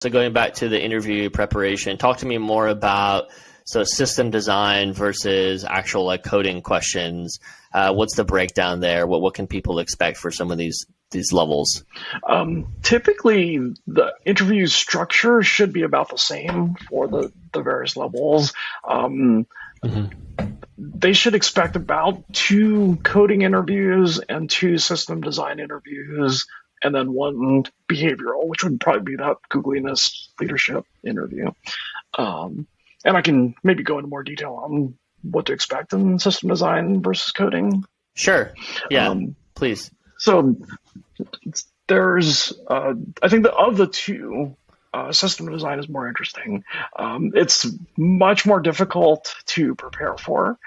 So going back to the interview preparation, talk to me more about system design versus actual like coding questions. What's the breakdown there? What can people expect for some of these levels? Typically, the interview structure should be about the same for the various levels. They should expect about 2 coding interviews and 2 system design interviews, and then 1 behavioral, which would probably be that Googliness leadership interview. And I can maybe go into more detail on what to expect in system design versus coding. Sure. Yeah, please. So there's, I think that of the 2, system design is more interesting. It's much more difficult to prepare for.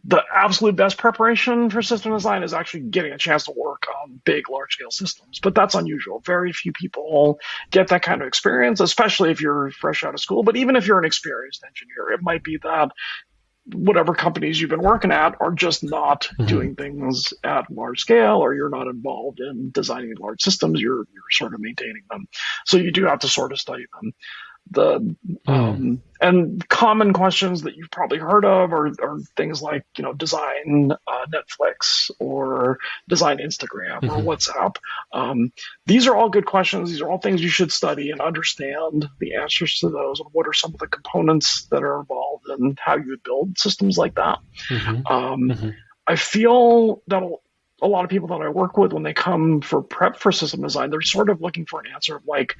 The absolute best preparation for system design is actually getting a chance to work on big, large-scale systems, but that's unusual. Very few people get that kind of experience, especially if you're fresh out of school. But even if you're an experienced engineer, it might be that whatever companies you've been working at are just not doing things at large scale, or you're not involved in designing large systems. You're sort of maintaining them. So you do have to sort of study them. And common questions that you've probably heard of are things like, design Netflix or design Instagram or WhatsApp. These are all good questions. These are all things you should study and understand the answers to those, and what are some of the components that are involved and how you would build systems like that. I feel that a lot of people that I work with, when they come for prep for system design, they're sort of looking for an answer of like,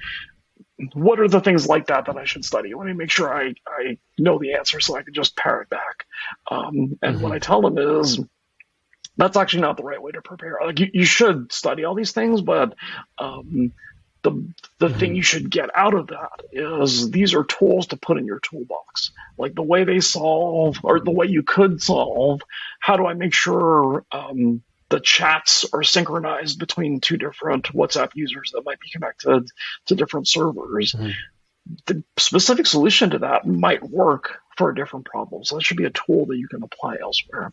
what are the things like that I should study? Let me make sure I know the answer so I can just parrot back. And what I tell them is, that's actually not the right way to prepare. Like you should study all these things, but the thing you should get out of that is these are tools to put in your toolbox. Like the way they solve, or the way you could solve, how do I make sure the chats are synchronized between 2 different WhatsApp users that might be connected to different servers. The specific solution to that might work for a different problem. So that should be a tool that you can apply elsewhere.